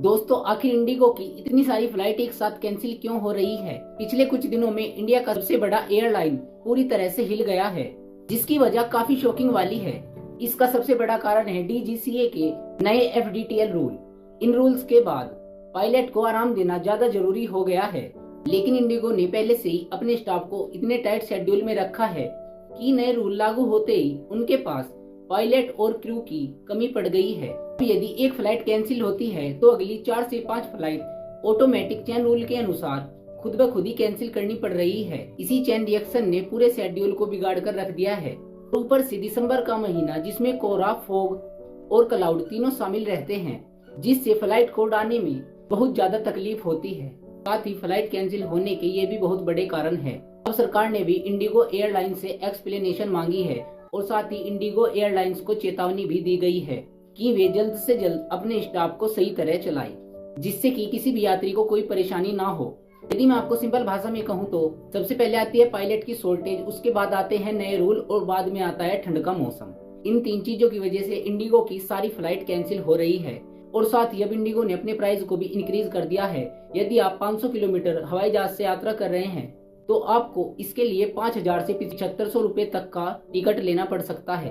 दोस्तों, आखिर इंडिगो की इतनी सारी फ्लाइट एक साथ कैंसिल क्यों हो रही है? पिछले कुछ दिनों में इंडिया का सबसे बड़ा एयरलाइन पूरी तरह से हिल गया है, जिसकी वजह काफी शॉकिंग वाली है। इसका सबसे बड़ा कारण है डीजीसीए के नए एफडीटीएल रूल। इन रूल्स के बाद पायलट को आराम देना ज्यादा जरूरी हो गया है, लेकिन इंडिगो ने पहले से ही अपने स्टाफ को इतने टाइट शेड्यूल में रखा है कि नए रूल लागू होते ही उनके पास पायलट और क्रू की कमी पड़ गई है। यदि एक फ्लाइट कैंसिल होती है तो अगली 4 से 5 फ्लाइट ऑटोमेटिक चेन रूल के अनुसार खुद ब खुद ही कैंसिल करनी पड़ रही है। इसी चेन रिएक्शन ने पूरे शेड्यूल को बिगाड़ कर रख दिया है। ऊपर से दिसंबर का महीना, जिसमें कोहरा, फॉग और क्लाउड तीनों शामिल रहते हैं, जिससे फ्लाइट को उड़ाने में बहुत ज्यादा तकलीफ होती है। साथ ही फ्लाइट कैंसिल होने के ये भी बहुत बड़े कारण है। अब सरकार ने भी इंडिगो एयरलाइन से एक्सप्लेनेशन मांगी है और साथ ही इंडिगो एयरलाइंस को चेतावनी भी दी गई है कि वे जल्द से जल्द अपने स्टाफ को सही तरह चलाएं, जिससे कि किसी भी यात्री को कोई परेशानी ना हो। यदि मैं आपको सिंपल भाषा में कहूँ तो सबसे पहले आती है पायलट की शॉर्टेज, उसके बाद आते हैं नए रूल और बाद में आता है ठंड का मौसम। इन 3 चीजों की वजह से इंडिगो की सारी फ्लाइट कैंसिल हो रही है। और साथ ही अब इंडिगो ने अपने प्राइस को भी इंक्रीज कर दिया है। यदि आप 500 किलोमीटर हवाई जहाज से यात्रा कर रहे हैं तो आपको इसके लिए 5000 से 7500 रुपए तक का टिकट लेना पड़ सकता है।